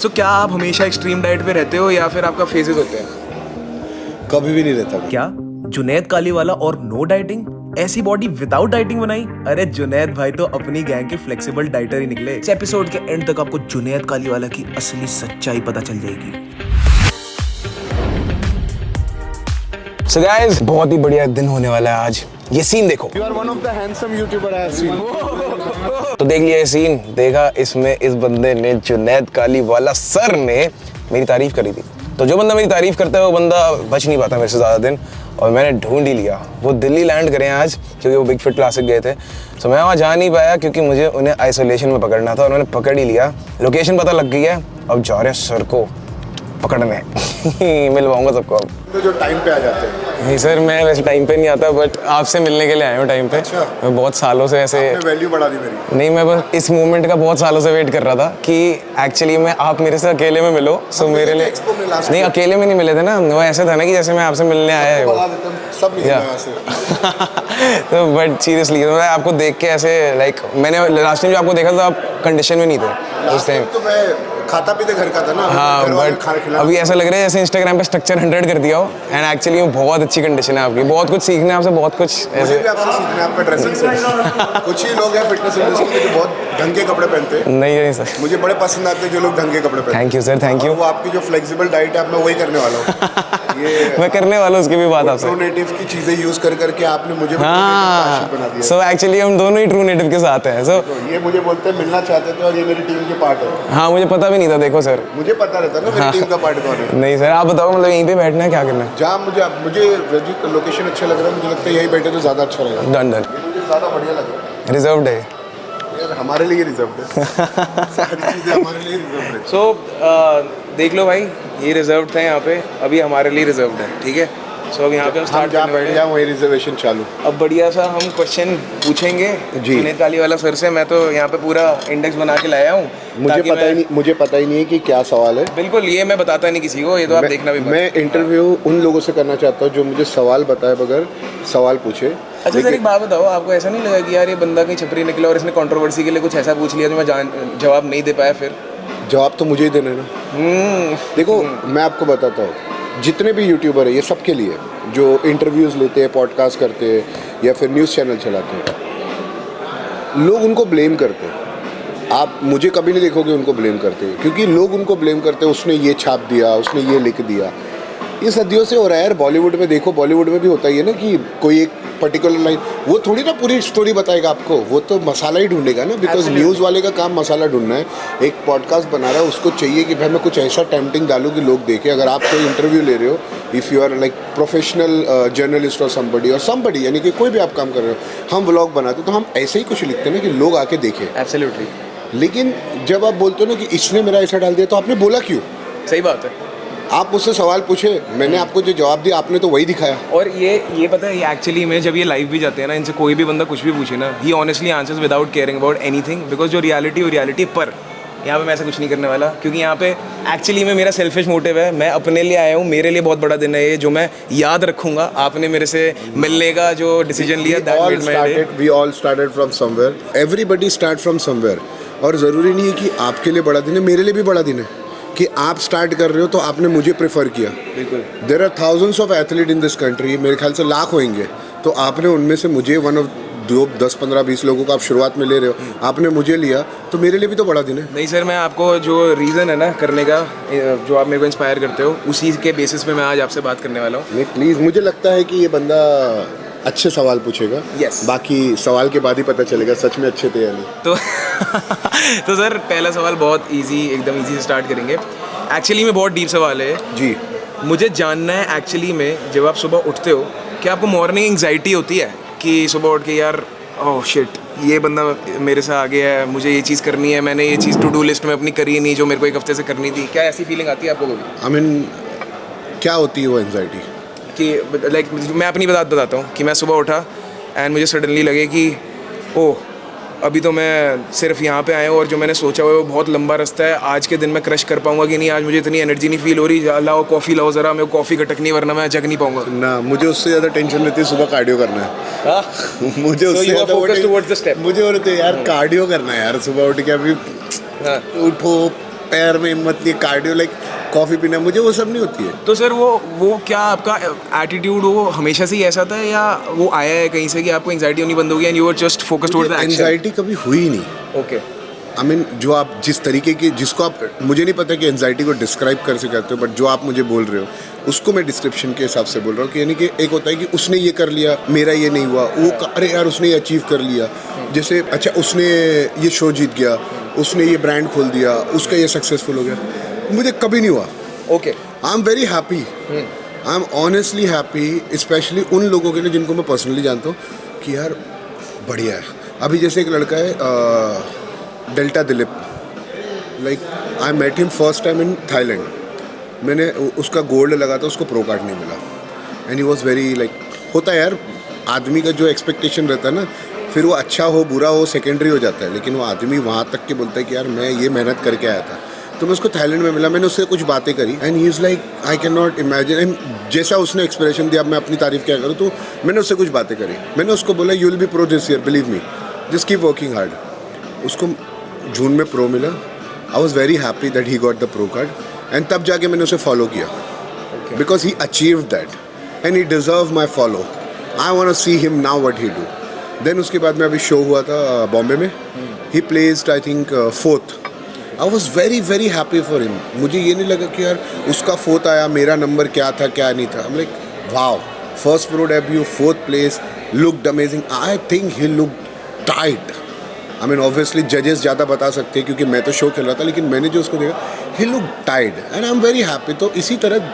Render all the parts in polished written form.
तो क्या आप हमेशा एक्सट्रीम डाइट पे रहते हो या फिर आपका फेजेस होते हैं? कभी भी नहीं रहता। क्या जुनैद कालीवाला और नो डाइटिंग, ऐसी बॉडी विदाउट डाइटिंग बनाई? अरे जुनैद भाई तो अपनी गैंग के फ्लेक्सिबल डाइटर ही निकले। इस एपिसोड के एंड तक आपको जुनैद कालीवाला की असली सच्चाई पता चल जाएगी। So guys, बहुत ही बढ़िया दिन होने वाला है आज। ये सीन देखो। You are one of the handsome YouTuber I have seen. तो देख लिया ये सीन, देखा इसमें इस बंदे ने, जुनैद कालीवाला सर ने मेरी तारीफ करी थी। तो जो बंदा मेरी तारीफ करता है वो बंदा बच नहीं पाता मेरे से ज़्यादा दिन, और मैंने ढूंढ ही लिया। वो दिल्ली लैंड करे आज क्योंकि वो बिग फिट क्लासिक गए थे। तो मैं वहाँ जा नहीं पाया क्योंकि मुझे उन्हें आइसोलेशन में पकड़ना था। उन्होंने पकड़ ही लिया, लोकेशन पता लग गई है, अब जा रहे हैं सर को पकड़ने। मिलवाऊंगा सबको अब। तो जो टाइम पे आ जाते हैं। नहीं सर, मैं वैसे टाइम पे नहीं आता, बट आपसे मिलने के लिए आया हूँ टाइम पे। अच्छा। मैं बहुत सालों से ऐसे वैल्यू बढ़ा दी मेरी। नहीं, मैं बस इस मोमेंट का बहुत सालों से वेट कर रहा था कि एक्चुअली में आप मेरे से अकेले में मिलो। सो मेरे लिए नहीं, अकेले में नहीं मिले थे ना, वो ऐसे था ना कि जैसे मैं आपसे मिलने आया है वो। सब तो बट सीरियसली मैं आपको देख के ऐसे लाइक, मैंने लास्ट टाइम जो आपको देखा था आप कंडीशन में नहीं थे उस टाइम। तो मैं खाता पीते घर का था ना। हाँ, बट अभी ऐसा लग रहा है जैसे इंस्टाग्राम पे स्ट्रक्चर 100 कर दिया हो। एंड एक्चुअली में बहुत अच्छी कंडीशन है आपकी, बहुत कुछ सीखना है आपसे, बहुत कुछ ऐसे। मुझे भी आपसे सीखना है आपका ड्रेसिंग सेंस। कुछ ही लोग हैं फिटनेस इंडस्ट्री में जो बहुत ढंग के कपड़े पहनते हैं। नहीं सर, मुझे बड़े पसंद आते हैं जो लोग ढंग के कपड़े पहनते हैं। Thank you sir, thank you. वो आपकी जो फ्लेक्सिबल डाइट है, मैं वही करने वाला हूँ। ये मैं करने वाला हूँ उसकी भी बात आपसे। ट्रू नेटिव की चीजें यूज कर करके आपने मुझे हाँ, बना दिया। सो एक्चुअली हम दोनों ही ट्रू नेटिव के साथ हैं। सो ये मुझे बोलते हैं मिलना चाहते थे और ये मेरी टीम के पार्ट है। हाँ, मुझे पता भी नहीं था। देखो सर, मुझे पता रहता ना मेरी टीम का पार्ट कौन है। नहीं सर, आप बताओ मतलब यहीं पे बैठना है, क्या करना है? जहाँ मुझे लोकेशन अच्छा लग रहा है, मुझे लगता है यही बैठे तो ज़्यादा अच्छा लगेगा। डन डन, मुझे ज़्यादा बढ़िया लग रहा है। रिजर्व्ड है यार, हमारे लिए रिजर्व है। सारी चीज़ें हमारे लिए रिजर्व है। सो देख लो भाई, ये रिजर्व था यहाँ पे, अभी हमारे लिए रिजर्व है, ठीक है। सो अब यहाँ पे हम स्टार्ट जहाँ करने बैठ वाले गया हैं। वही रिजर्वेशन चालू। अब बढ़िया सा हम क्वेश्चन पूछेंगे जी। जुनैद कालीवाला सर से। मैं तो यहाँ पे पूरा इंडेक्स बना के लाया हूँ। मुझे पता ही नहीं है कि क्या सवाल है। बिल्कुल, ये मैं बताता नहीं किसी को, ये तो आप देखना भी मत। मैं इंटरव्यू उन लोगों से करना चाहता हूँ जो मुझे सवाल बताए बगैर सवाल पूछे। अच्छा सर, एक बात बताओ, आपको ऐसा नहीं लगा कि यार ये बंदा कहीं छपरी निकला और इसने कंट्रोवर्सी के लिए कुछ ऐसा पूछ लिया जो मैं जवाब नहीं दे पाया? फिर जवाब तो मुझे ही देना है ना। देखो, मैं आपको बताता हूँ, जितने भी यूट्यूबर है ये सबके लिए जो इंटरव्यूज़ लेते हैं, पॉडकास्ट करते हैं या फिर न्यूज़ चैनल चलाते हैं, लोग उनको ब्लेम करते हैं। आप मुझे कभी नहीं देखोगे उनको ब्लेम करते हैं, क्योंकि लोग उनको ब्लेम करते हैं, उसने ये छाप दिया, उसने ये लिख दिया। ये सदियों से हो रहा है यार। बॉलीवुड में देखो, बॉलीवुड में भी होता ही है ना कि कोई एक पर्टिकुलर लाइन, वो थोड़ी ना पूरी स्टोरी बताएगा आपको, वो तो मसाला ही ढूंढेगा ना। बिकॉज न्यूज़ वाले का काम मसाला ढूंढना है। एक पॉडकास्ट बना रहा है, उसको चाहिए कि भाई मैं कुछ ऐसा टेम्पटिंग डालूँ कि लोग देखें। अगर आप कोई इंटरव्यू ले रहे हो, if you are like professional journalist or somebody, यानी कि कोई भी आप काम कर रहे हो, हम व्लॉग बनाते तो हम ऐसे ही कुछ लिखते हैं ना कि लोग आके देखें। एब्सोल्युटली। लेकिन जब आप बोलते हो ना कि इसने मेरा ऐसा डाल दिया, तो आपने बोला क्यों? सही बात है। आप मुझसे सवाल पूछे, मैंने आपको जो जवाब दिया आपने तो वही दिखाया। और ये पता है, ये एक्चुअली में जब ये लाइव भी जाते हैं ना, इनसे कोई भी बंदा कुछ भी पूछे ना, he honestly answers without caring about anything, because जो रियलिटी वो रियलिटी। पर यहाँ पे मैं ऐसा कुछ नहीं करने वाला, क्योंकि यहाँ पे एक्चुअली में मेरा सेल्फिश मोटिव है। मैं अपने लिए आया हूँ, मेरे लिए बहुत बड़ा दिन है ये, जो मैं याद रखूंगा। आपने मेरे से मिलने का जो डिसीजन लिया, we all started from somewhere, everybody start from somewhere. और ज़रूरी नहीं है कि आपके लिए बड़ा दिन है, मेरे लिए भी बड़ा दिन है कि आप स्टार्ट कर रहे हो तो आपने मुझे प्रेफर किया। बिल्कुल। There are thousands of athlete in this country, मेरे ख्याल से लाख होंगे, तो आपने उनमें से मुझे वन ऑफ 10, 15, 20 लोगों को आप शुरुआत में ले रहे हो, आपने मुझे लिया, तो मेरे लिए भी तो बड़ा दिन है। नहीं सर, मैं आपको जो रीज़न है ना करने का, जो आप मेरे को इंस्पायर करते हो, उसी के बेसिस पे मैं आज आपसे बात करने वाला हूँ। नहीं प्लीज़, मुझे लगता है कि ये बंदा अच्छे सवाल पूछेगा। Yes. बाकी सवाल के बाद ही पता चलेगा सच में अच्छे थे या नहीं। तो सर, पहला सवाल बहुत इजी, एकदम इजी से स्टार्ट करेंगे। एक्चुअली में बहुत डीप सवाल है जी। मुझे जानना है एक्चुअली में, जब आप सुबह उठते हो, क्या आपको मॉर्निंग एंग्जाइटी होती है कि सुबह उठ के यार ओह शिट, ये बंदा मेरे से आगे है, मुझे ये चीज़ करनी है, मैंने ये चीज़ टू डू लिस्ट में अपनी करी नहीं जो मेरे को एक हफ्ते से करनी थी? क्या ऐसी फीलिंग आती है आपको कभी? आई मीन, क्या होती है वो एंग्जाइटी? कि लाइक मैं अपनी बात बताता हूँ कि मैं सुबह उठा एंड मुझे सडनली लगे कि ओह, अभी तो मैं सिर्फ यहाँ पे आया हूँ और जो मैंने सोचा हुआ है वो बहुत लंबा रास्ता है, आज के दिन मैं क्रश कर पाऊंगा कि नहीं, आज मुझे इतनी एनर्जी नहीं फील हो रही, लाओ कॉफ़ी लाओ ज़रा, मैं कॉफ़ी खटकनी वरना मैं जग नहीं पाऊंगा ना। मुझे उससे ज़्यादा टेंशन रहती है सुबह कार्डियो करना है। मुझे उससे ज़्यादा मुझे और यार कार्डियो करना है यार, सुबह उठ के अभी उठो, पैर में हिम्मत नहीं, कार्डियो लाइक कॉफ़ी पीना, मुझे वो सब नहीं होती है। तो सर वो क्या आपका एटीट्यूड वो हमेशा से ही ऐसा था या वो आया है कहीं से कि आपको एंजाइटी होनी बंद हो गई and you were just focused towards the action? Anxiety कभी हुई ही नहीं। ओके। आई मीन जो आप जिस तरीके की, जिसको आप, मुझे नहीं पता कि एंजाइटी को डिस्क्राइब कर सकते हो, बट जो आप मुझे बोल रहे हो उसको मैं डिस्क्रिप्शन के हिसाब से बोल रहा हूँ कि यानी कि एक होता है कि उसने ये कर लिया, मेरा ये नहीं हुआ, वो अरे यार उसने ये अचीव कर लिया, जैसे अच्छा उसने ये शो जीत गया, उसने ये ब्रांड खोल दिया, उसका ये सक्सेसफुल हो गया, मुझे कभी नहीं हुआ। Okay. I am very happy, I am honestly happy, specially उन लोगों के लिए जिनको मैं पर्सनली जानता हूँ कि यार बढ़िया है। अभी जैसे एक लड़का है Delta Dilip, like I met him first time in Thailand, मैंने उसका गोल्ड लगा था, उसको प्रो कार्ड नहीं मिला and he was very like, होता है यार आदमी का जो एक्सपेक्टेशन रहता है ना, फिर वो अच्छा हो बुरा हो सेकेंडरी हो जाता है, लेकिन वो आदमी वहाँ तक के बोलता है कि यार मैं ये मेहनत करके आया था। तो मैं उसको थाईलैंड में मिला, मैंने उससे कुछ बातें करी and he is like I can not imagine, and जैसा उसने एक्सप्रेशन दिया, मैं अपनी तारीफ क्या करूँ, तो मैंने उससे कुछ बातें करी, मैंने उसको बोला you will be pro this year, believe me, just keep working hard. उसको जून में प्रो मिला, I was very happy that he got the pro card and तब जाके मैंने उसे फॉलो किया because he achieved that and he deserve my follow. I want to see him now what he do. Then उसके बाद में अभी show हुआ था बॉम्बे में, he placed I think 4th। I was very very happy for him. मुझे ये नहीं लगा कि यार उसका 4th आया, मेरा नंबर क्या था क्या नहीं था। Like wow, first pro debut 4th place, looked amazing. I think he looked tight. I mean obviously जजेस ज़्यादा बता सकते हैं क्योंकि मैं तो शो खेल रहा था, लेकिन मैंने जो उसको देखा, ही लुक टाइड and I am very happy. तो इसी तरह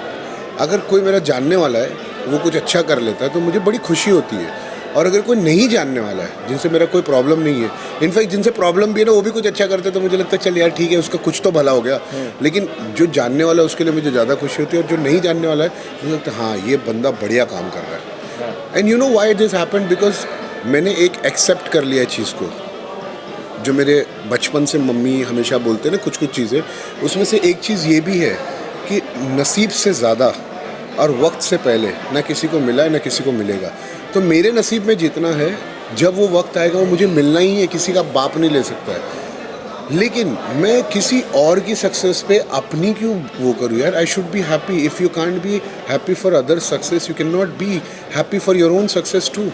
अगर कोई मेरा जानने वाला है वो कुछ अच्छा कर लेता है तो मुझे बड़ी खुशी होती है, और अगर कोई नहीं जानने वाला है जिनसे मेरा कोई प्रॉब्लम नहीं है, इनफैक्ट जिनसे प्रॉब्लम भी है ना वो भी कुछ अच्छा करते तो मुझे लगता है चल यार ठीक है उसका कुछ तो भला हो गया, लेकिन जो जानने वाला है उसके लिए मुझे ज़्यादा खुशी होती है, और जो नहीं जानने वाला है मुझे लगता है हाँ ये बंदा बढ़िया काम कर रहा है। And you know why this happened, because मैंने एक एक्सेप्ट कर लिया चीज़ को, जो मेरे बचपन से मम्मी हमेशा बोलते हैं ना कुछ कुछ चीज़ें, उसमें से एक चीज़ ये भी है कि नसीब से ज़्यादा और वक्त से पहले ना किसी को मिला है ना किसी को मिलेगा। तो मेरे नसीब में जितना है, जब वो वक्त आएगा वो मुझे मिलना ही है, किसी का बाप नहीं ले सकता है। लेकिन मैं किसी और की सक्सेस पे अपनी क्यों वो करूँ यार। I should be happy. If you can't be happy for other success, you can not be happy for your own success too.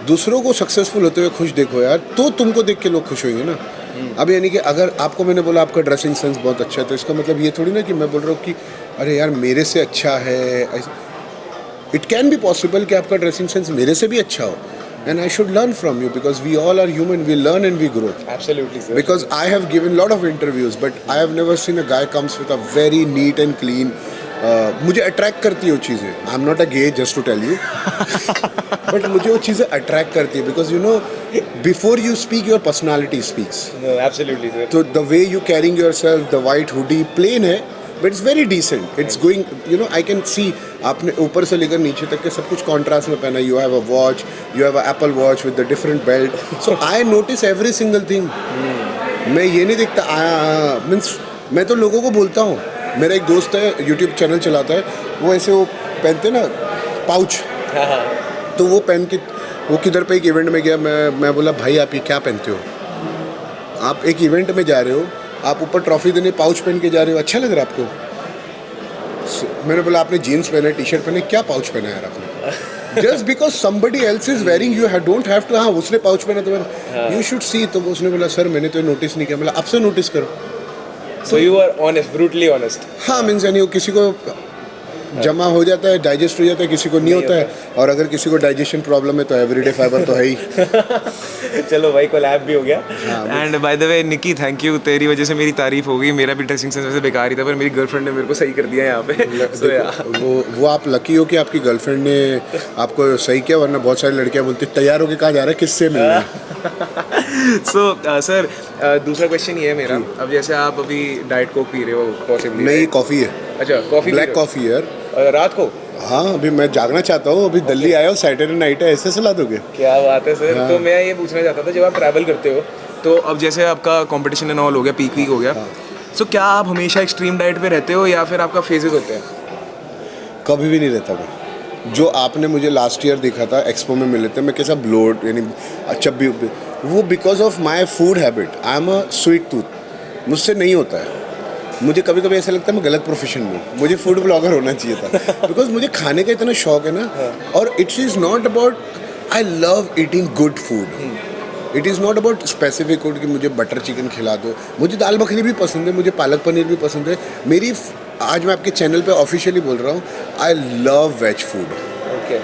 दूसरों को सक्सेसफुल होते हुए खुश देखो यार, तो तुमको देख के लोग खुश होंगे ना। अब यानी कि अगर आपको मैंने बोला आपका ड्रेसिंग सेंस बहुत अच्छा है, तो इसका मतलब ये थोड़ी ना कि मैं बोल रहा हूँ कि अरे यार मेरे से अच्छा है। इट कैन बी पॉसिबल कि आपका ड्रेसिंग सेंस मेरे से भी अच्छा हो, and I should learn from you because we all are human, we learn and we grow. Absolutely, sir. Because I have given lot of interviews, but I have never seen a guy comes with a very neat and clean. मुझे attract करती है वो चीज़ें। I am not a gay just to tell you, but मुझे वो चीज़ें attract करती है because you know before you speak your personality speaks. No, absolutely, sir. तो the way you carrying yourself, the white hoodie plain है but it's very decent, it's going you know I can see. आपने ऊपर से लेकर नीचे तक के सब कुछ कॉन्ट्रास्ट में पहना। You have a watch, you have a Apple watch with the different belt, so I notice every single thing. मैं ये नहीं देखता मीन्स मैं तो लोगों को बोलता हूँ। मेरा एक दोस्त है यूट्यूब चैनल चलाता है, वो ऐसे वो पहनते ना पाउच, तो वो पहन के वो किधर पे एक इवेंट में गया, मैं बोला भाई आप ये क्या पहनते हो, आप एक इवेंट में जा रहे हो, आप ऊपर ट्रॉफी देने पाउच पहन के जा रहे हो, अच्छा लग रहा है आपको? मैंने बोला आपने जीन्स पहने, टी शर्ट पहने, क्या पाउच पहना यार आपने? Just because somebody else is wearing you don't have to. हाँ उसने पाउच पहना तो यू शुड सी। तो उसने बोला सर मैंने तो नोटिस नहीं किया। बोला अब से नोटिस करो। So you are honest, brutally honest. हाँ मीन्स यानी किसी को जमा हो जाता है, डाइजेस्ट हो जाता है, किसी को नहीं होता है, और अगर किसी को डाइजेशन प्रॉब्लम है तो एवरीडे फाइबर तो है ही। चलो भाई कोलैब भी हो गया। And by the way Nikki thank you, तेरी वजह से मेरी तारीफ हो गई। मेरा भी ड्रेसिंग सेंस वैसे बेकार ही था, पर मेरी गर्लफ्रेंड ने मेरे को सही कर दिया यहाँ पे। So, yeah. वो आप लकी हो कि आपकी गर्लफ्रेंड ने आपको सही किया, वरना बहुत सारी लड़कियाँ बोलती तैयार होके कहाँ जा रहा है, किससे मिलना है। सो सर दूसरा क्वेश्चन ये है मेरा, अब जैसे आप अभी डाइट कोक पी रहे हो पॉसिबली। नहीं कॉफ़ी है। अच्छा कॉफ़ी, ब्लैक कॉफ़ी यार। रात को? हाँ अभी मैं जागना चाहता हूँ, अभी दिल्ली आया हूँ, सैटरडे नाइट है, ऐसे सला दोगे? क्या बात है सर। हाँ। तो मैं ये पूछना चाहता था, जब आप ट्रैवल करते हो तो अब जैसे आपका कंपटीशन एंड ऑल हो गया, पीक वीक हो गया, सो क्या आप हमेशा एक्सट्रीम डाइट पे रहते हो या फिर आपका फेजेस होते हैं? कभी भी नहीं रहता मैं। जो आपने मुझे लास्ट ईयर देखा था एक्सपो में मिले थे, मैं कैसा ब्लोड यानी चब्बी, वो because of my food habit. I am a sweet tooth, मुझसे नहीं होता है। मुझे कभी कभी ऐसा लगता है मैं गलत प्रोफेशन में हूँ, मुझे फूड ब्लॉगर होना चाहिए था बिकॉज मुझे खाने का इतना शौक है ना. और it's is not about, I love eating good food. It is not about specific food कि मुझे बटर चिकन खिला दो. मुझे दाल मखनी भी पसंद है, मुझे पालक पनीर भी पसंद है. मेरी आज मैं आपके चैनल पे ऑफिशियली बोल रहा हूँ, I love veg food. Okay.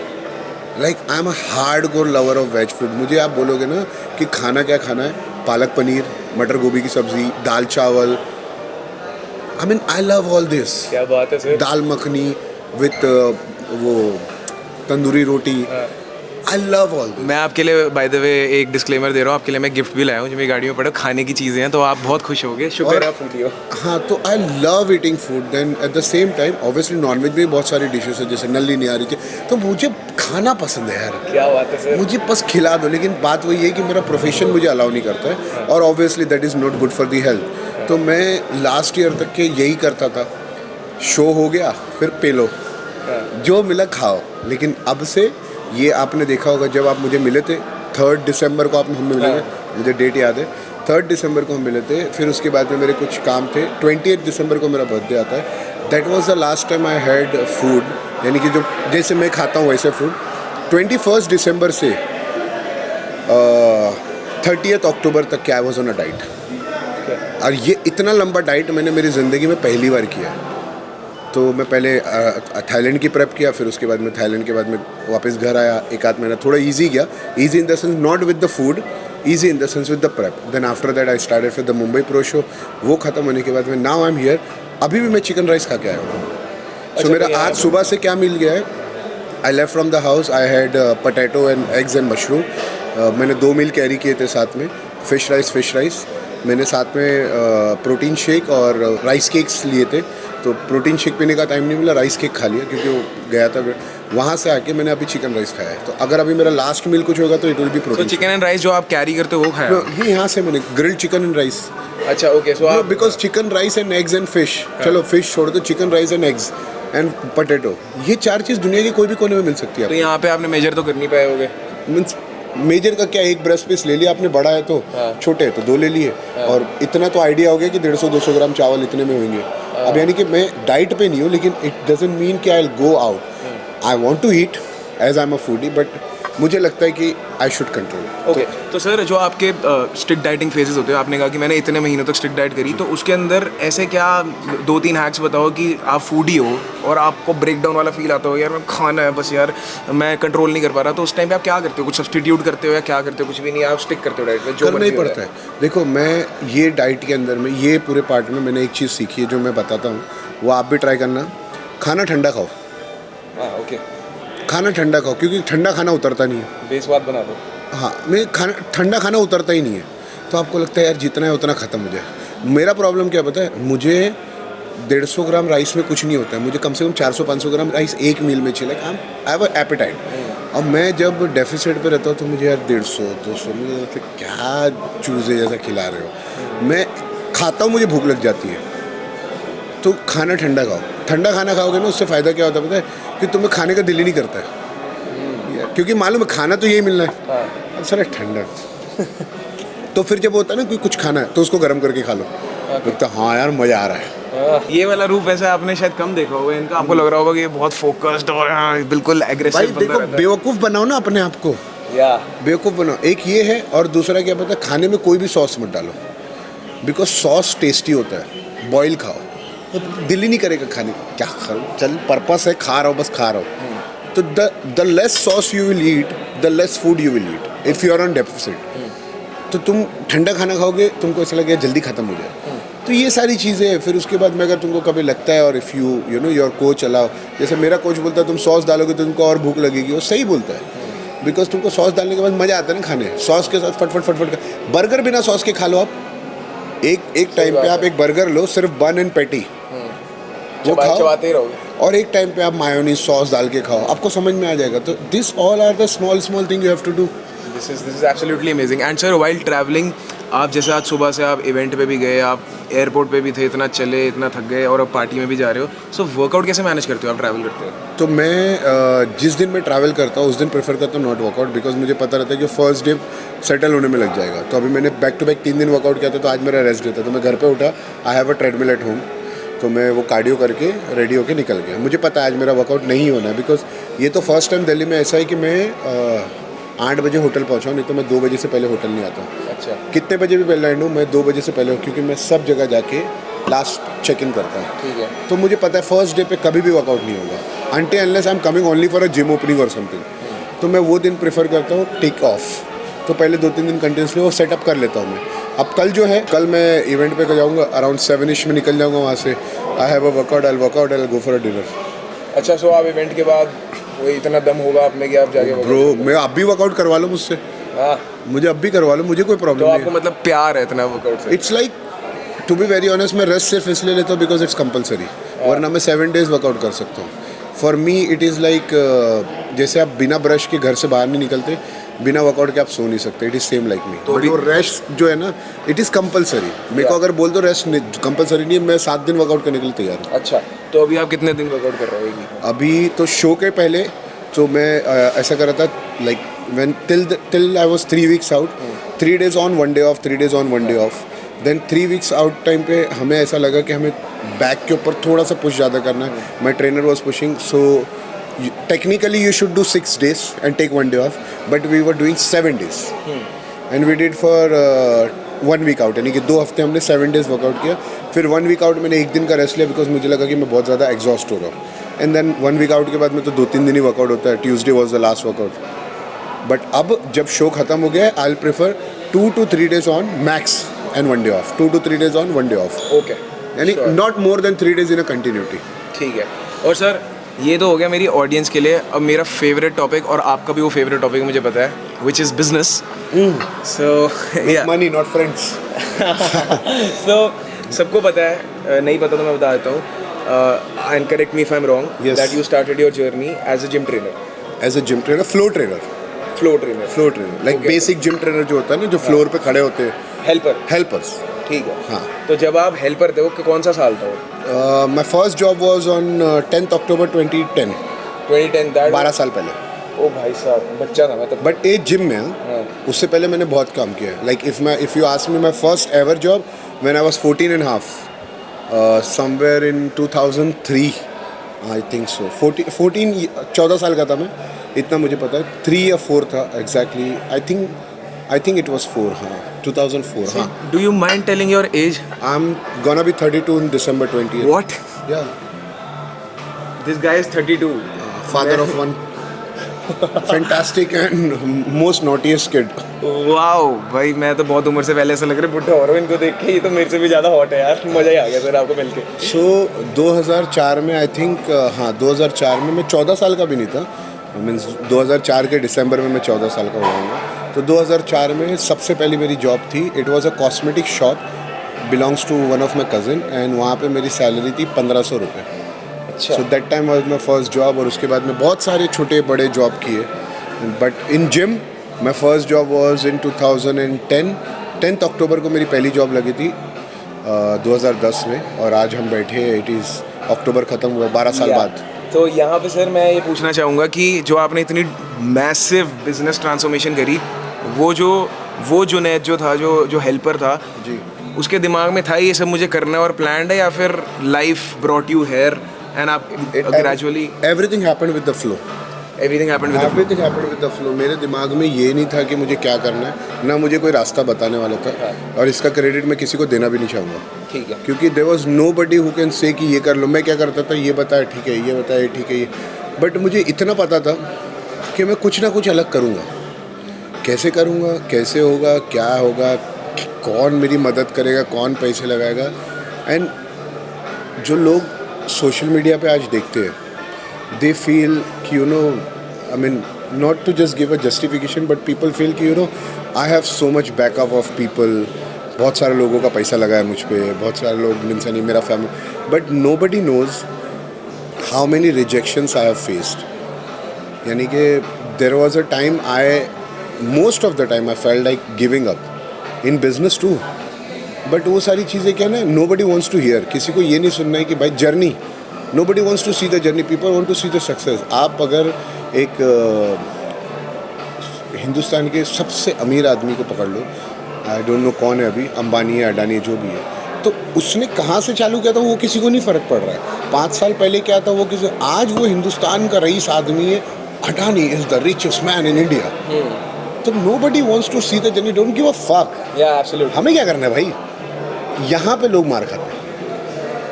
Like I am a hard core lover of veg food. मुझे आप बोलोगे ना कि खाना क्या खाना है, पालक पनीर, मटर गोभी की सब्ज़ी, दाल चावल, I mean I love all this. क्या बात है सर. दाल मखनी विथ वो तंदूरी रोटी, आई लव ऑल दिस. मैं आपके लिए बाय द वे एक डिस्क्लेमर दे रहा हूँ, आपके लिए मैं गिफ्ट भी लाया हूँ जो मेरी गाड़ी में पड़ा. खाने की चीज़ें हैं तो आप बहुत खुश होगे. शुक्र है आप फूडी हो. हाँ, तो I love eating food. Then at the same time obviously nonveg में भी बहुत सारी डिशेस है, जैसे नल्ली निहारी थी. तो मुझे खाना पसंद है यार. क्या बात है सर. मुझे बस खिला दो. लेकिन बात वही है कि मेरा प्रोफेशन मुझे अलाउ नहीं करता है, और obviously that is not good for the health. तो मैं लास्ट ईयर तक के यही करता था. शो हो गया फिर पे लो, जो मिला खाओ. लेकिन अब से ये आपने देखा होगा, जब आप मुझे मिले थे 3 दिसंबर को, आप हम मिले थे, मुझे डेट याद है, 3 दिसंबर को हम मिले थे. फिर उसके बाद में मेरे कुछ काम थे. 28 दिसंबर को मेरा बर्थडे आता है. That was the last time I had food, यानी कि जो जैसे मैं खाता हूँ वैसे फूड. 21 दिसंबर से 30 अक्टूबर तक क्या I was on a diet. और ये इतना लंबा डाइट मैंने मेरी ज़िंदगी में पहली बार किया है. तो मैं पहले थाईलैंड की प्रेप किया, फिर उसके बाद में थाईलैंड के बाद में वापस घर आया. एक आध महीना थोड़ा इजी गया. Easy in the sense not with the food, easy in the sense with the prep. Then after that I started फिर द मुंबई प्रो शो. वो ख़त्म होने के बाद में नाउ आई एम हियर. अभी भी मैं चिकन राइस खा के आया हूँ. सो मेरा आज सुबह से क्या मिल गया है, I left from the house, I had potato and eggs and mushroom. मैंने 2 मील कैरी किए थे साथ में. फिश राइस मैंने साथ में प्रोटीन शेक और राइस केक्स लिए थे. तो प्रोटीन शेक पीने का टाइम नहीं मिला, राइस केक खा लिया क्योंकि वो गया था. वहाँ से आके मैंने अभी चिकन राइस खाया है. तो अगर अभी मेरा लास्ट मील कुछ होगा तो इट विल बी तो प्रोटीन. चिकन एंड राइस जो आप कैरी करते हो वो खाया. ये यहाँ से मैंने ग्रिल्ड चिकन एंड राइस. अच्छा ओके. सो आप because chicken rice and eggs and fish, चलो फिश छोड़ दो, chicken rice and eggs and potato, ये 4 चीज़ दुनिया के कोई भी कोने में मिल सकती है. तो यहाँ पे आपने मेजर तो कर नहीं पाए होगे. मीन्स मेजर का क्या, एक ब्रेस्ट पीस ले लिया आपने, बड़ा है तो, छोटे है तो 2 ले लिए. और इतना तो आइडिया हो गया कि 150-200 ग्राम चावल इतने में होंगे. अब यानी कि मैं डाइट पे नहीं हूँ, लेकिन इट डजंट मीन कि I will go out. I want to eat as I am a foodie, but मुझे लगता है कि आई शुड कंट्रोल. ओके. तो सर जो आपके स्ट्रिक्ट डाइटिंग फेजेस होते हैं, आपने कहा कि मैंने इतने महीनों तक स्ट्रिक्ट डाइट करी, तो उसके अंदर ऐसे क्या 2-3 हैक्स बताओ कि आप फूडी हो और आपको ब्रेक डाउन वाला फील आता हो, यार मैं खाना है बस यार, मैं कंट्रोल नहीं कर पा रहा. तो उस टाइम पे आप क्या करते हो? कुछ सब्सटीट्यूट करते हो या क्या करते हो? कुछ भी नहीं, आप स्टिक करते हो डाइट में जो करना ही पड़ता है. देखो, मैं ये डाइट के अंदर में, ये पूरे पार्ट में मैंने एक चीज़ सीखी है जो मैं बताता हूँ, वो आप भी ट्राई करना. खाना ठंडा खाओ. ओके. खाना ठंडा खाओ, क्योंकि ठंडा खाना उतरता नहीं है. बेस बात बना दो. हाँ, मैं ठंडा खाना उतरता ही नहीं है. तो आपको लगता है यार जितना है उतना ख़त्म हो जाए. मेरा प्रॉब्लम क्या पता है, मुझे 150 ग्राम राइस में कुछ नहीं होता है. मुझे कम से कम 400-500 ग्राम राइस एक मील में चाहिए. I have a appetite. और मैं जब डेफिसिट पे रहता हूँ तो मुझे यार 150-200 मुझे लगता है क्या चूज़े जैसा खिला रहे हो. मैं खाता हूँ, मुझे भूख लग जाती है. तो खाना ठंडा खाओ. ठंडा खाना खाओगे ना, उससे फ़ायदा क्या होता है पता है, कि तुम्हें खाने का दिल ही नहीं करता है. क्योंकि मालूम है खाना तो यही मिलना है. अब सर ठंडा तो फिर जब होता है ना कि कुछ खाना है तो उसको गर्म करके खा लो. लगता है हाँ यार मज़ा आ रहा है. ये वाला रूप वैसे आपने शायद कम देखा होगा इनका. आपको लग रहा होगा कि ये बहुत फोकस्ड और बिल्कुल भाई एग्रेसिव बंदा देखो, रहता है. बेवकूफ़ बनाओ ना अपने आप को. बेवकूफ़ बनाओ. एक ये है, और दूसरा क्या पता है, खाने में कोई भी सॉस मत डालो. बिकॉज सॉस टेस्टी होता है. बॉयल खाओ, दिल ही नहीं करेगा खाने को. क्या खाओ, चल पर्पस है, खा रहा हो बस खा रहा हो. तो the less sauce you will eat, the less food you will eat if you are on deficit. तो तुम ठंडा खाना खाओगे, तुमको ऐसा लगेगा जल्दी ख़त्म हो जाए. तो ये सारी चीज़ें हैं. फिर उसके बाद में अगर तुमको कभी लगता है, और if you know your coach allow, जैसे मेरा कोच बोलता है तुम सॉस डालोगे तो तुमको और भूख लगेगी. वो सही बोलता है, बिकॉज तुमको सॉस डालने के बाद मज़ा आता है ना खाने. सॉस के साथ फटफट का बर्गर बिना सॉस के खा लो आप. एक टाइम पे आप एक बर्गर लो, सिर्फ बन एंड पैटी, वो खाओ, चबाते ही रहोगे. और एक टाइम पे आप मायोनीज सॉस डाल के खाओ. आपको समझ में आ जाएगा. तो this all are the small thing you have to do. This is absolutely amazing. And sir while travelling, आप जैसे आज सुबह से आप इवेंट पे भी गए, आप एयरपोर्ट पे भी थे, इतना चले, इतना थक गए, और अब पार्टी में भी जा रहे हो. सो वर्कआउट कैसे मैनेज करते हो आप ट्रैवल करते हो? तो मैं जिस दिन मैं ट्रैवल करता हूँ उस दिन प्रेफर करता हूँ नॉट वर्कआउट, बिकॉज मुझे पता रहता है कि फर्स्ट डे सेटल होने में लग जाएगा. तो अभी मैंने बैक टू बैक 3 दिन वर्कआउट किया था, तो आज मेरा रेस्ट डे था. तो मैं घर पे उठा, आई have a treadmill at home. तो मैं वो कार्डियो करके रेडी होके निकल गया। मुझे पता है आज मेरा वर्कआउट नहीं होना है, बिकॉज ये तो फर्स्ट टाइम दिल्ली में ऐसा है कि मैं 8 बजे होटल पहुँचा हूँ, नहीं तो मैं 2 बजे से पहले होटल नहीं आता। अच्छा, कितने बजे भी पहले लैंड हूँ, मैं 2 बजे से पहले हूँ, क्योंकि मैं सब जगह जाके लास्ट चेक इन करता हूँ। ठीक है। तो मुझे पता है फर्स्ट डे पे कभी भी वर्कआउट नहीं होगा until unless I am coming only for a gym opening और समथिंग। तो मैं वो दिन प्रेफर करता हूँ टेक ऑफ, तो पहले 2-3 दिन कंटिन्यूसली वो सेटअप कर लेता हूँ मैं। अब कल जो है, कल मैं इवेंट पे जाऊँगा, अराउंड 7ish में निकल जाऊँगा वहाँ से। आई have a workout, I go for a dinner. अच्छा, सो आप इवेंट के बाद वो इतना दम होगा आप में कि आप जाके ब्रो मैं अब भी वर्कआउट करवा लो मुझसे, हाँ, मुझे अब भी करवा लो, मुझे कोई तो प्रॉब्लम आपको नहीं मतलब प्यार है इतना वर्कआउट से? It's like to be very honest, मैं रेस्ट सिर्फ इसलिए लेता हूँ बिकॉज इट्स कंपलसरी, वरना मैं 7 days वर्कआउट कर सकता हूँ। For me it is like जैसे आप बिना ब्रश के घर से बाहर नहीं निकलते, बिना वर्कआउट के आप सो नहीं सकते। It is same like me. तो वो रेस्ट जो है ना, इट इज़ कंपलसरी। मेरे को अगर बोल दो रेस्ट कंपलसरी नहीं है, मैं 7 दिन वर्कआउट करने के लिए तैयार हूँ। अच्छा, तो अभी आप कितने दिन वर्कआउट कर रहे हो एक वीक में? अभी तो शो के पहले तो मैं ऐसा कर रहा था, like when till I was 3 weeks out, 3 days on 1 day off, 3 days on 1 day off. Then 3 weeks out time पे हमें ऐसा लगा कि हमें बैक के ऊपर थोड़ा सा पुश ज़्यादा करना है। My trainer was pushing, so technically you should do 6 days and take 1 day off, but we were doing 7 days and we did for 1 week out, यानी कि 2 हफ्ते हमने 7 days वर्कआउट किया। फिर 1 week आउट मैंने 1 दिन का रेस्ट लिया बिकॉज मुझे लगा कि मैं बहुत ज़्यादा एग्जॉस्ट हो रहा हूँ। एंड देन 1 week आउट के बाद में तो 2-3 दिन ही वर्कआउट होता है। Tuesday was the last workout. But अब जब शो खत्म हो गया है, I will prefer 2 to 3 days on max and 1 day off, 2 to 3 days on 1 day off, okay, यानी not more than 3 days in a continuity. ठीक है। और सर ये तो हो गया मेरी ऑडियंस के लिए। अब मेरा फेवरेट टॉपिक, और आपका भी वो फेवरेट टॉपिक मुझे पता है, which is business. So money not friends. So सबको पता है, नहीं पता तो मैं बता देता हूँ, and correct me if I am wrong, Yes. That you started your journey as a gym trainer. As a gym trainer, flow trainer, like Okay. Basic gym trainer जो होता है ना, जो फ्लोर पे खड़े होते हैं, हेल्पर। हेल्पर्स। ठीक है। हाँ। तो जब आप हेल्पर थे, वो कौन सा साल था वो? माई first job was on 10th October 2010, 2010, that 12 साल पहले। ओ भाई साहब, बच्चा था मैं तब। बट एक जिम में, हाँ। उससे पहले मैंने बहुत काम किया है। Like if you ask me my first ever job when I was 14 and half, somewhere in 2003 I think so. 14 साल का था मैं, इतना मुझे पता है। 3 या 4 था exactly, I think it was 4, हाँ 2004, हाँ। Do you mind telling your age? I am gonna be 32 in December 20th. What? Yeah, this guy is 32। father of one fantastic and most naughtiest kid. Wow भाई, मैं तो बहुत उम्र से पहले ऐसा लग रहा है बुढ़ा हो रहा हूँ इनको देख के। ये तो मेरे से भी ज़्यादा हॉट है यार। मज़ा ही आ गया सर आपको मिलके। सो 2004 में आई थिंक, हाँ 2004 में मैं 14 साल का भी नहीं था। मीन्स 2004 के दिसंबर में मैं 14 साल का हुआ। तो 2004 में सबसे पहली मेरी जॉब थी। It was a cosmetic shop, belongs to one of my cousin, and वहाँ पे मेरी सैलरी थी 1500 रुपये। अच्छा। So that time was my first job. और उसके बाद में बहुत सारे छोटे बड़े जॉब किए, but in gym my first job was in 2010। 10th October को मेरी पहली जॉब लगी थी 2010 में, और आज हम बैठे, इट इज़ अक्टूबर ख़त्म हुआ 12 साल बाद। तो यहाँ पे सर मैं ये पूछना चाहूँगा कि जो आपने इतनी मैसिव बिजनेस ट्रांसफॉर्मेशन करी, वो जुनैद जो था, जो हेल्पर था जी, उसके दिमाग में था ये सब मुझे करना है और प्लान्ड है, या फिर life brought you here and आप gradually everything happened with the flow. Everything happened with everything happened with the flow. मेरे दिमाग में ये नहीं था कि मुझे क्या करना है, ना मुझे कोई रास्ता बताने वाला था, और इसका क्रेडिट मैं किसी को देना भी नहीं चाहूँगा। ठीक है। क्योंकि there was nobody who can say कि ये कर लो। मैं क्या करता था, ये बताया ठीक है, ये बताया ठीक है, ये। बट मुझे इतना पता था कि मैं कुछ ना कुछ अलग करूँगा। कैसे करूँगा, कैसे होगा, क्या होगा, कौन मेरी मदद करेगा, कौन पैसे लगाएगा। एंड जो लोग सोशल मीडिया पे आज देखते हैं, they feel कि I mean not to just give a justification, but people feel कि I have so much backup of people, बहुत सारे लोगों का पैसा लगा है मुझ पे, बहुत सारे लोग मीन्स नहीं मेरा family, but nobody knows how many rejections I have faced. यानी कि there was a time most of the time I felt like giving up in business too, but वो सारी चीज़ें क्या ना, nobody wants to hear. किसी को ये नहीं सुनना है कि भाई journey, nobody wants to see the journey, people want to see the success. आप अगर एक हिंदुस्तान के सबसे अमीर आदमी को पकड़ लो, आई डोंट नो कौन है अभी, अंबानी है, अडानी है, जो भी है, तो उसने कहाँ से चालू किया था वो किसी को नहीं फ़र्क पड़ रहा है। 5 साल पहले क्या था वो किसी, आज वो हिंदुस्तान का रईस आदमी है। Adani is the richest man in India. तो nobody wants to see that, they don't give a fuck। Yeah, absolutely. हमें क्या करना है भाई, यहाँ पे लोग मार खाते हैं।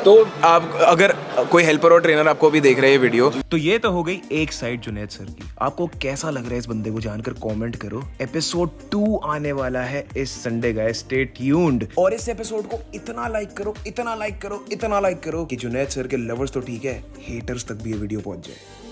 तो आप अगर कोई हेल्पर और ट्रेनर आपको भी देख रहे हैं वीडियो, तो ये तो हो गई एक साइड जुनैद सर की। आपको कैसा लग रहा है इस बंदे को जानकर कमेंट करो। एपिसोड 2 आने वाला है इस संडे गाइस, स्टे ट्यून्ड। और इस एपिसोड को इतना लाइक करो, इतना लाइक करो, इतना लाइक करो कि जुनैद सर के लवर्स तो ठीक है, हेटर्स तक भी ये वीडियो पहुंच जाए।